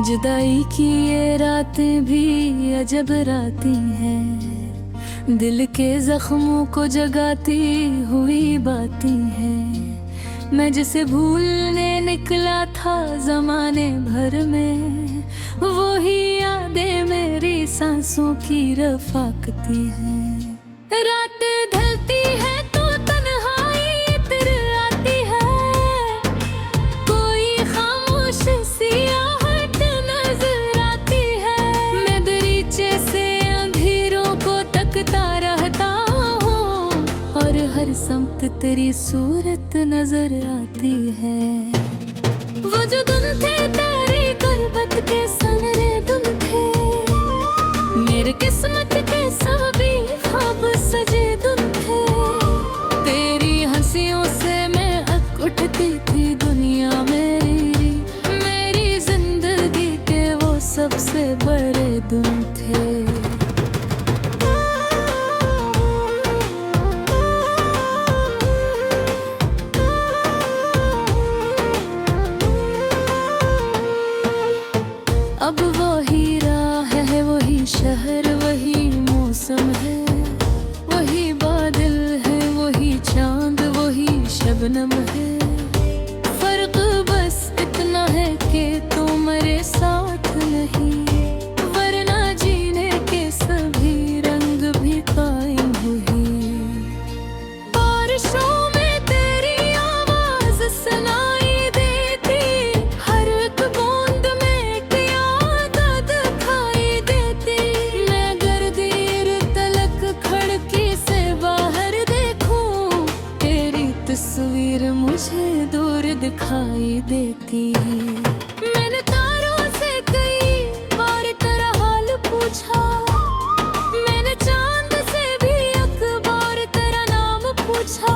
जुदाई की ये रातें भी अजब रातें हैं, दिल के जख्मों को जगाती हुई बातें हैं। मैं जिसे भूलने निकला था जमाने भर में, वही यादें मेरी सांसों की रफाकती हैं। रात ढलती है तो तन्हाई इतर आती है, कोई खामोश सी आहट नजर आती है। मैं दरीचे से अंधेरों को तकता रहता हूँ, और हर समत तेरी सूरत नजर आती है। वो जो दिन थे तेरी गुर्बत के सनरे दिन थे, मेरे किस्मत के सभी ख्वाब सजे दिन थे। तेरी हंसियों से मैं हक उठती थी दुनिया मेरी जिंदगी के वो सबसे बड़े दिन थे। अब वही राह है, वही शहर, वही मौसम है, वही बादल है, वही चांद, वही शबनम है। फर्क बस इतना है कि तू मेरे साथ नहीं, वरना जीने के सभी रंग भी कायम हुई। बारिशों में तेरी आवाज सुनाई देती, हर एक बूंद में एक याद दिखाई देती। मैं अगर देर तलक खिड़की से बाहर देखूं, तेरी तस्वीर मुझे दूर दिखाई देती। मैंने तारों से कई बार तेरा हाल पूछा, मैंने चांद से भी अखबार तेरा नाम पूछा।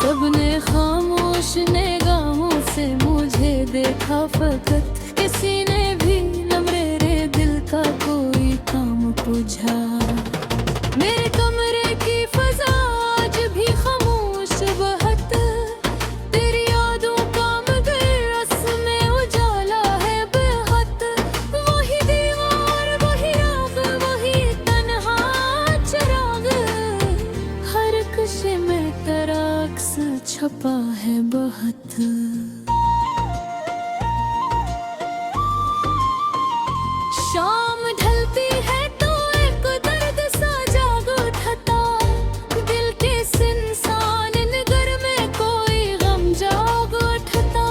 सबने खामोश निगाहों से मुझे देखा, फकत किसी ने भी न मेरे दिल का कोई काम पूछा। मेरे कमरे की फजा आज भी खामोश बहत, तेरी यादों का मगर में उजाला है बेहद। वही दीवार, वही आग, वही तन्हा चिराग, हर कशी में तेरा अक्स छपा है बहुत। शाम ढलती है तो एक दर्द सा जाग उठता, दिल के सिनसान नगर में कोई गम जाग उठता।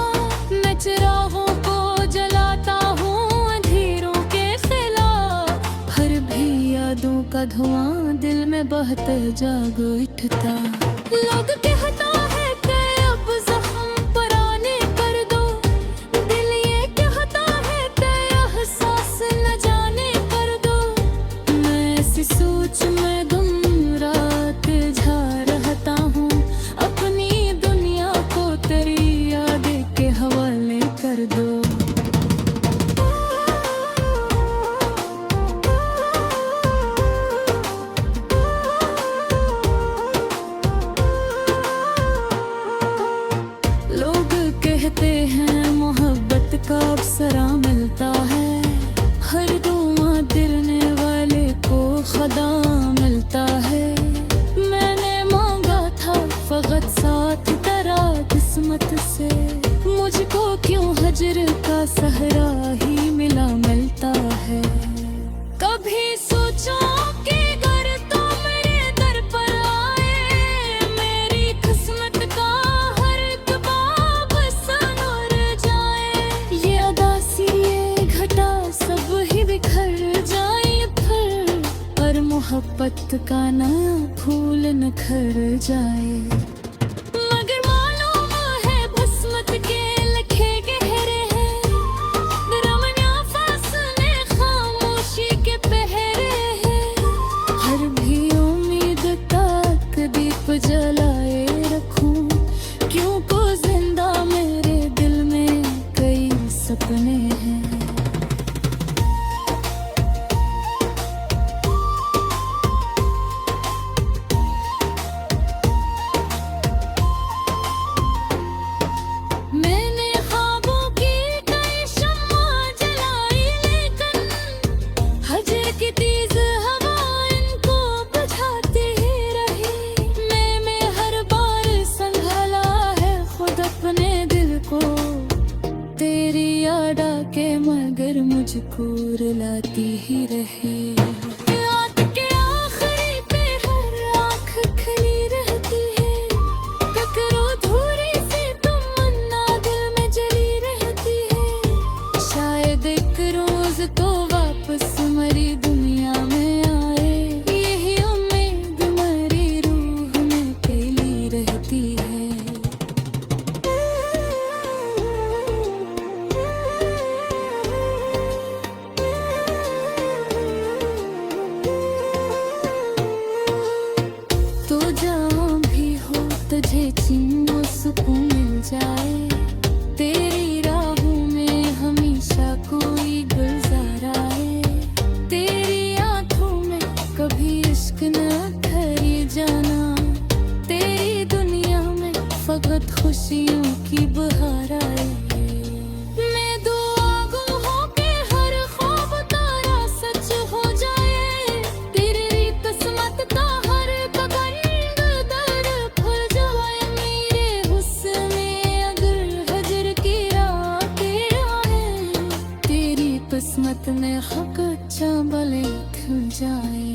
मैं चिरागों को जलाता हूँ अंधेरों के खिलाफ, फिर भी यादों का धुआं दिल में बहते जाग उठता। लोग कहता है कि अब जख्म पुराने कर दो, दिल ये कहता है कि एहसास न जाने कर दो। मैं ऐसी सोच में गुम रात जा रहता हूँ, अपनी दुनिया को तेरी यादें के हवाले कर दो। लोग कहते हैं मोहब्बत का अवसरा मिलता है, हर दुआ दिलने वाले को खुदा मिलता है। मैंने मांगा था फकत साथ तेरा किस्मत से, मुझको क्यों हजर का सहरा ही मिलता है। कभी सोचा कि अगर तो मेरे दर पर आए, मेरी किस्मत का हर एक बाब संवर जाए। ये अदासी ये घटा सब ही बिखर जाए फिर, पर मोहब्बत का नया फूल निखर जाए। मगर मालूम है किस्मत के लिखे गहरे हैं, रमना फासले खामोशी के पहरे हैं। हर भी उम्मीद तक दीप जलाए रखूं, क्यों को जिंदा मेरे दिल में कई सपने हैं। तुझे चीनो सुकून मिल जाए। तेरी राहों में हमेशा कोई गुलजार आए। तेरी आंखों में कभी इश्क न ठहरे जाना। तेरी दुनिया में फकत खुशियों की बहार आए। मैं दुआ गो हूं कि हर ख्वाब तारा सच हो जाए। तेरी किस्मत का हर पगंड दर खुल जाए। मेरे हुस्न में अगर हजर की रातें आए। तेरी किस्मत में हक अच्छा भले खिल जाए।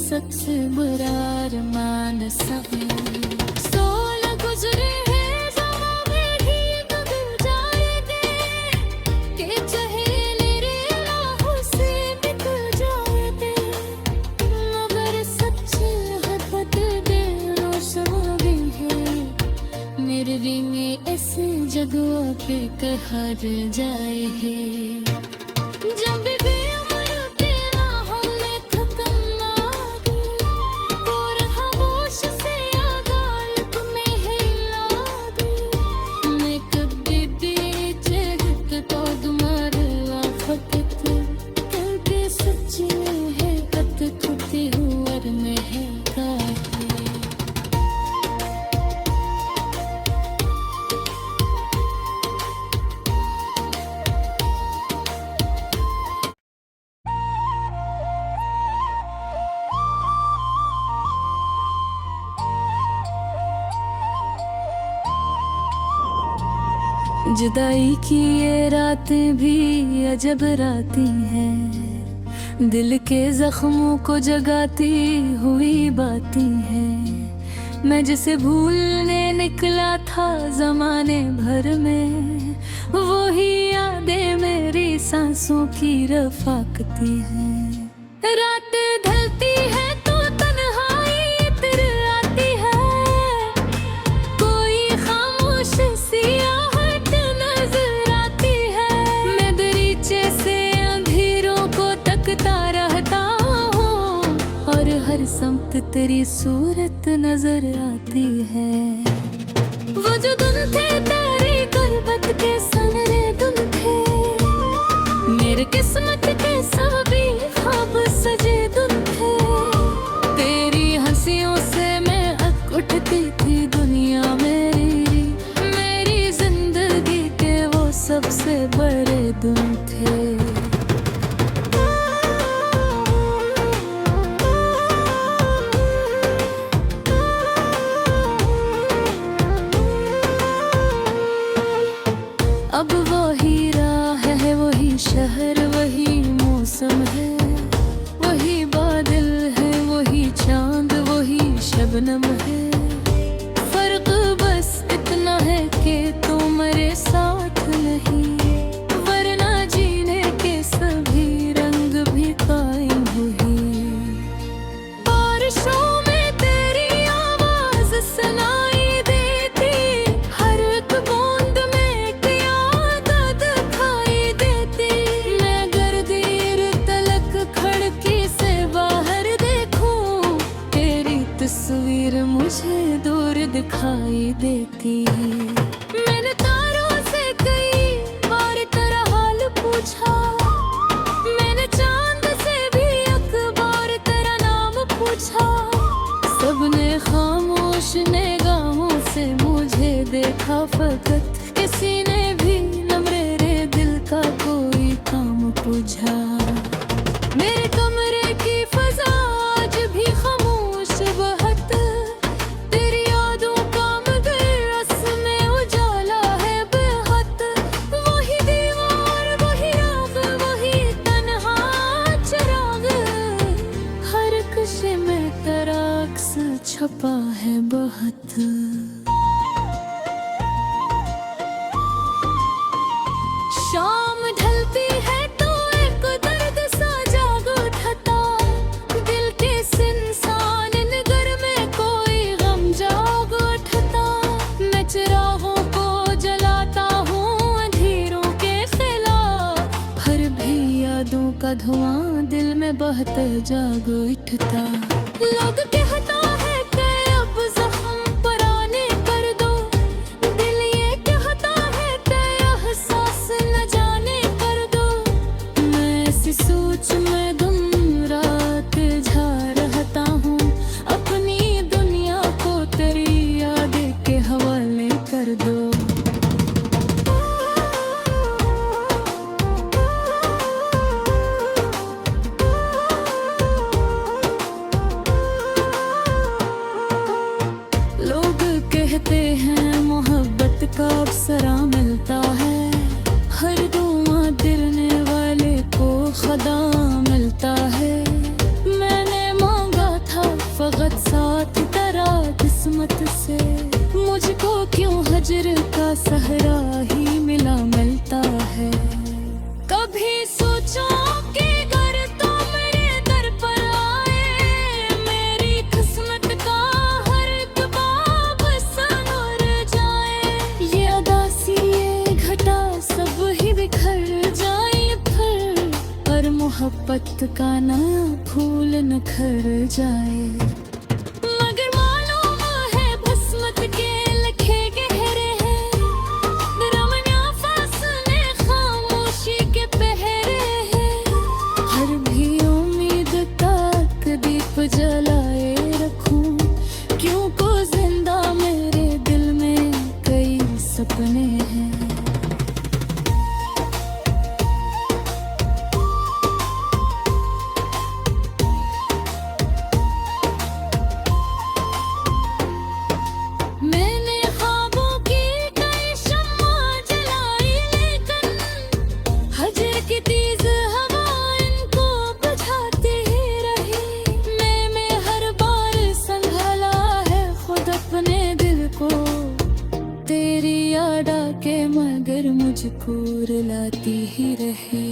सबसे बुरा अरमान सभी सोल गुजरे हैं ज़मां में ठीक गुजर जाएंगे। कि चाहे मेरे राहों से निकल जाएंगे। मगर सच्ची मोहब्बत बेरोशमा भी है। मेरे भी में ऐसे जगहों पे कहर जाए है। जब भी जुदाई की ये रातें भी अजब रातें हैं। दिल के जख्मों को जगाती हुई बातें हैं। मैं जिसे भूलने निकला था ज़माने भर में। वही यादें मेरी सांसों की रफाकती हैं। रात ढलती है तो तन्हाई इतर आती है। कोई खामोश सी रहता हूँ और हर समत तेरी सूरत नजर आती है। वो जो दिन थे तेरी गुर्बत के सनरे दिन थे। मेरे किस्मत के सभी ख्वाब सजे दिन थे। तेरी हंसियों से मैं हक उठती थी दुनिया मेरी। मेरी जिंदगी के वो सबसे बड़े दिन थे। अब वही राह है, वही शहर, वही मौसम है। वही बादल है, वही चांद, वही शबनम है। फर्क बस इतना है कि तुम मेरे साथ नहीं। वरना जीने के सभी रंग भी कायम हुई। बारिशों में तेरी आवाज सुनाई देती। हर एक बूंद में तस्वीर मुझे दूर दिखाई देती है। मैंने तारों से कई बार तेरा हाल पूछा। मैंने चांद से भी अखबार तेरा नाम पूछा। सबने खामोश निगाहों से मुझे देखा फकत। किसी ने भी न मेरे दिल का कोई काम पूछा। मेरे कमरे की फजा आज भी खामोश बहत। तेरी यादों का मगर रस्म उजाला है बेहद। वही दीवार, वही आग, वही तन्हा चिराग। हर कशी में तेरा अक्स छपा है बहुत। शाम ढलती है तो एक दर्द सा जाग उठता। दिल के सिनसार यादों का धुआं दिल में बहते जाग उठता। लोग कहता है कि अब जख्म पुराने कर दो, दिल ये कहता है कि एहसास न जाने कर दो। मैं ऐसी सोच में गुम रात झा रहता हूँ, अपनी दुनिया को तेरी याद के हवाले कर दो। कहते हैं मोहब्बत का अवसरा मिलता है, हर दुआ गिरने वाले को खुदा मिलता है। मैंने मांगा था फकत साथ तेरा किस्मत से, मुझको क्यों हजर का सहरा ही मिलता है। कभी सोचा कि अगर तो मेरे दर पर आए, मेरी किस्मत का हर एक बाब संवर जाए। ये अदासी ये घटा सब ही बिखर जाए फिर, पर मोहब्बत का नया फूल निखर जाए। मगर मालूम है किस्मत के लिखे गहरे हैं, रमना फासले खामोशी के पहरे हैं। हर भी उम्मीद तक दीप जलाए रखूं, क्यों को जिंदा मेरे दिल में कई सपने हैं। मैंने ख्वाबों की कई शम्मा जलाई, लेकिन हजर की तेज हवा इनको बुझाती ही रही। मैं हर बार संभाला है खुद अपने दिल को, तेरी याद आके मगर मुझको रुलाती ही रही।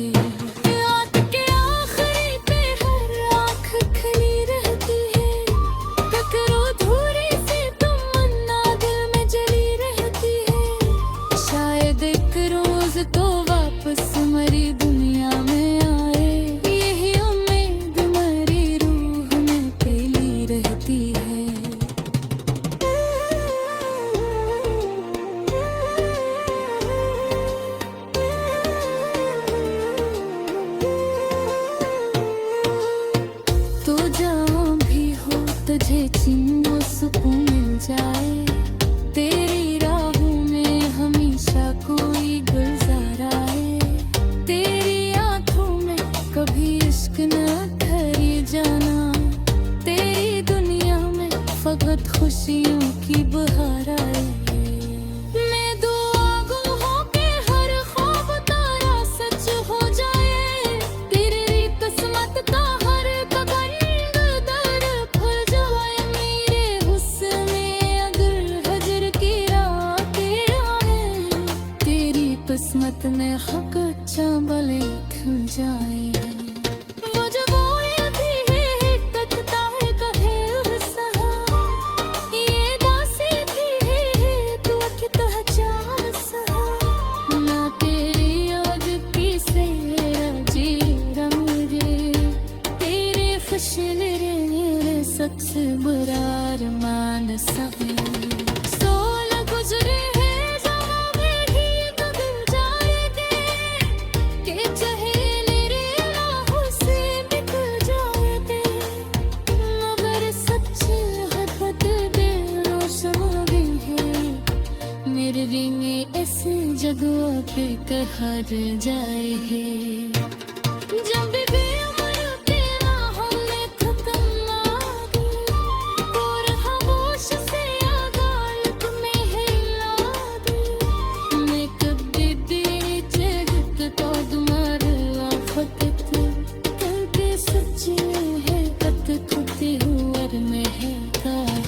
रात के आखिरी पे हर आँख खली रहती है, टकरो धूरी से तमन्ना दिल में जली रहती है। शायद एक रोज तो वापस मरी दुनिया में आए, यही उम्मीद मरी रूह में फैली रहती है। तो जहाँ भी हो तुझे छीनो सुकून मिल जाए, तेरी राहों में हमेशा कोई गुलजार आए। तेरी आंखों में कभी इश्क न ठहरी जाना, तेरी दुनिया में फकत खुशियों की बहार आए। मैं दुआ गो हूँ कि हर ख्वाब तारा सच हो जाए, तेरी किस्मत का हर कगंद दर खुल जाए। मेरे हुस्न में अगर हजर की रातें आए, तेरी किस्मत में हक चावल खिल जाए। वो जो बोए भी है हिककता है कहे सहा, ये दासी भी है तू अखिता चाह सहा। ना तेरी याद की सेरा जी रंगे, तेरे फशल रे सक्स बुरार मान सहे। सोल गुजरे है जवाब ठीक गुजारे दे, के चाहे मेरे राहों से निकल जाए दे। मगर सच्ची मोहब्बत बेरोशन भी है, मेरे रिंगे ऐसे जगह पे कहर जाए है। जब भी बेउम्र तेरा हमने खत्म ना की, और खामोश से अदालत में हिला दी। मैं कभी भी जगत तो तुम्हारे आफत करके सच्ची है कत खुदी हुआ में है काहे।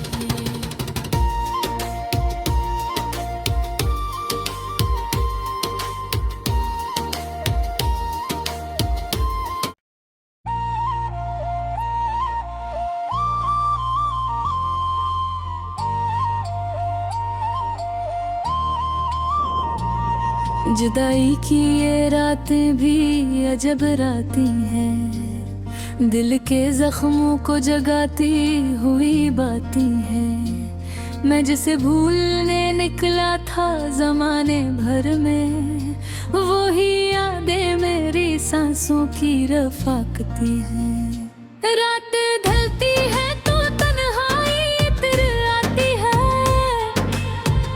जुदाई की ये रातें भी अजब रातें हैं, दिल के जख्मों को जगाती हुई बातें हैं। मैं जिसे भूलने निकला था जमाने भर में, वही यादें मेरी सांसों की रफाकती हैं। रात ढलती है तो तन्हाई इतर आती है,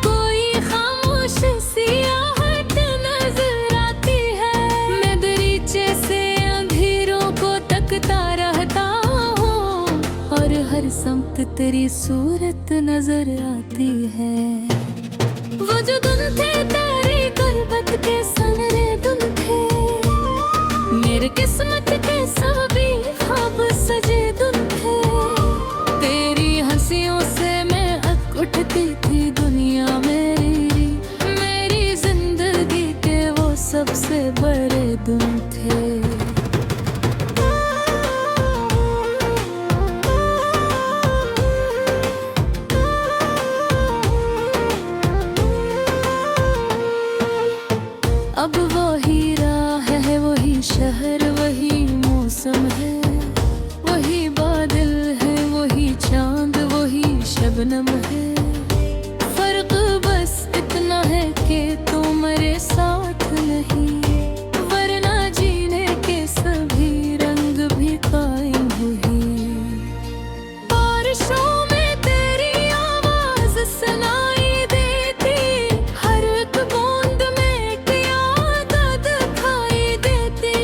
कोई खामोश सी आहट नजर आती है। मैं दरीचे से अंधेरों को तकता रहता हूँ, और हर समत तेरी सूरत नजर आती है। वो जो दिन थे तेरी गुर्बत के सनरे दिन थे, मेरे किस्मत के सभी ख्वाब सजे दिन थे। तेरी हंसियों से मैं हक उठती थी दुनिया मेरी जिंदगी के वो सबसे बड़े दिन थे। अब वही राह है, वही शहर, वही मौसम है, वही बादल है, वही चांद, वही शबनम है। फर्क बस इतना है कि तू मेरे साथ नहीं, वरना जीने के सभी रंग भी कायम हुई। बारिशों में तेरी आवाज सुनाई देती, हर एक बूंद में एक याद दिखाई देती।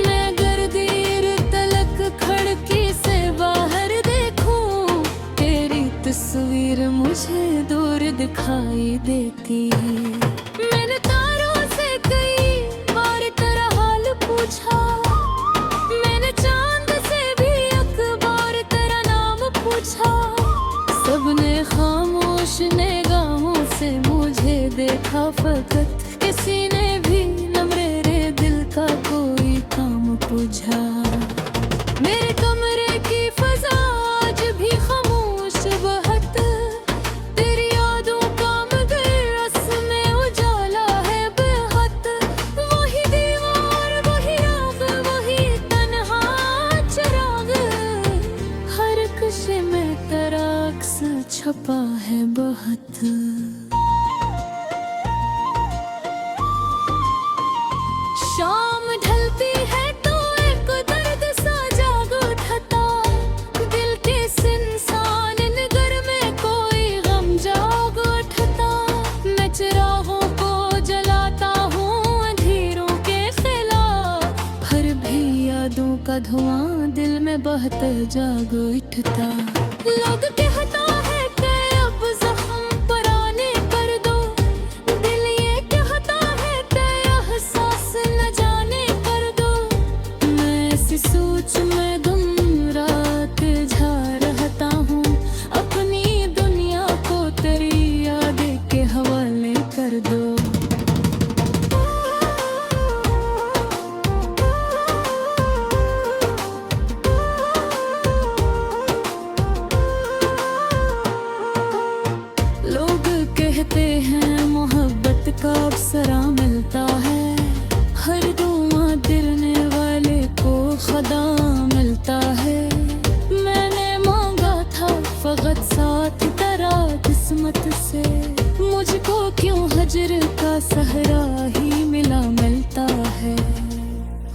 मैं गर्दीर तलक खिड़की से बाहर देखूं, तेरी तस्वीर मुझे दूर दिखाई देती। मैंने तारों से कई बार तेरा हाल पूछा, मैंने चांद से भी अखबार तेरा नाम पूछा। सबने खामोश निगाहों से मुझे देखा फकत, किसी ने भी न मेरे दिल का कोई काम पूछा। मेरे कमरे की फजा आज भी खामोश बहत, तेरी यादों का मगर में उजाला है बेहद। वही दीवार, वही आग, वही तन्हा चिराग, हर कशी में तेरा अक्स छपा है बहुत। शाम ढलती है तो एक दर्द सा जाग उठता, दिल के सिनसान नगर में कोई गम जाग उठता। मैं चिरागों को जलाता हूँ अंधेरों के खिलाफ, फिर भी यादों का धुआं दिल में बहता जाग उठता। लोग कहता है कि अब जख्म पुराने कर दो, दिल ये कहता है कि एहसास न जाने कर दो। मैं ऐसी सोच में गुम रात जा रहता हूँ, अपनी दुनिया को तेरी यादें के हवाले कर दो। लोग कहते हैं मोहब्बत का अवसरा मिलता है, हर दुआ गिरने वाले को खुदा मिलता है। मैंने मांगा था फकत साथ तेरा किस्मत से, मुझको क्यों हजर का सहरा ही मिलता है।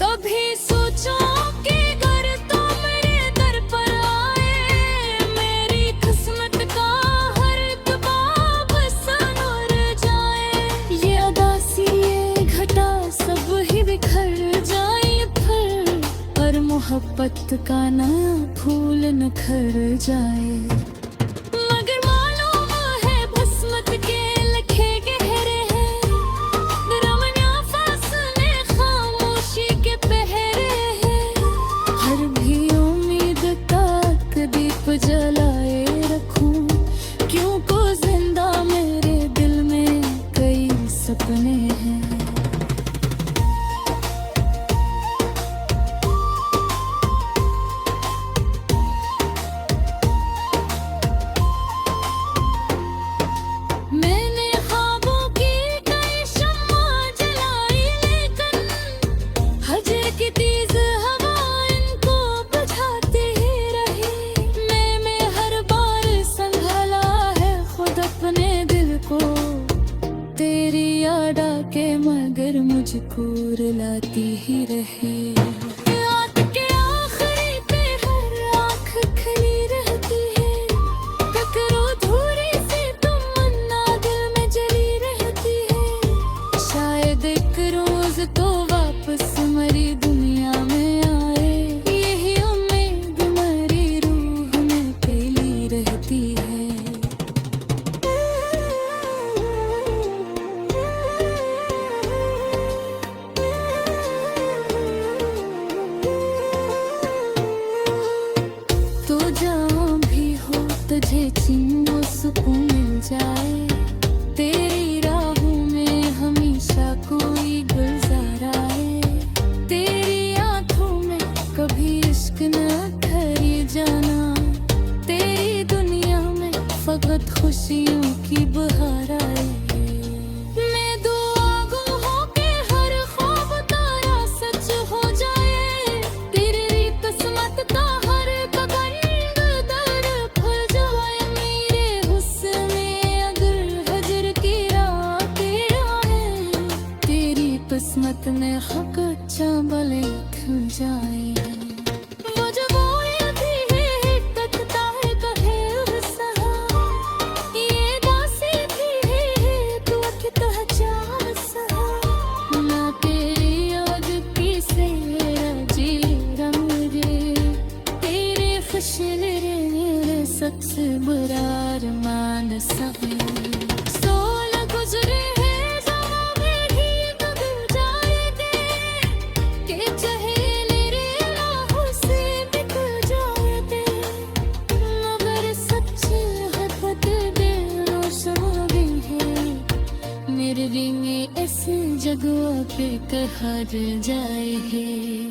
कभी सोचा कि घर तो मेरे दर पर आए, मेरी किस्मत का हर एक बाब सनूर जाए। ये अदासी ये घटा सब ही बिखर जाए फिर, पर मोहब्बत का नया फूल निखर जाए। मगर मालूम है भस्मत के लखे गहरे हैं, रमना फासले खामोशी के पहरे हैं। हर भी उम्मीद तक दीप जलाए रखूं, क्यों को जिंदा मेरे दिल में कई सपने हैं। तुझे छीनो सुकून मिल जाए। तेरी राहों में हमेशा कोई गुलजार आए। तेरी आंखों में कभी इश्क न ठहरे जाना। तेरी दुनिया में फकत खुशियों की बहार आए। मैं दुआ गो हूं कि हर ख्वाब तारा सच हो जाए। तेरी किस्मत का हर ककंद दर फल जाए। मेरे हुस्न में अगर हजर की रातें आए। तेरी किस्मत में हक चावल खिल जाए। सबसे बुरा अरमान सभी सोल गुजरे हैं जहाँ मेरी बदल जाएंगे। कि चहेरे राहों से निकल जाएंगे। मगर सच्ची मोहब्बत बेरोशना भी है। मेरे लिए इस जगह पे कहर जाए है।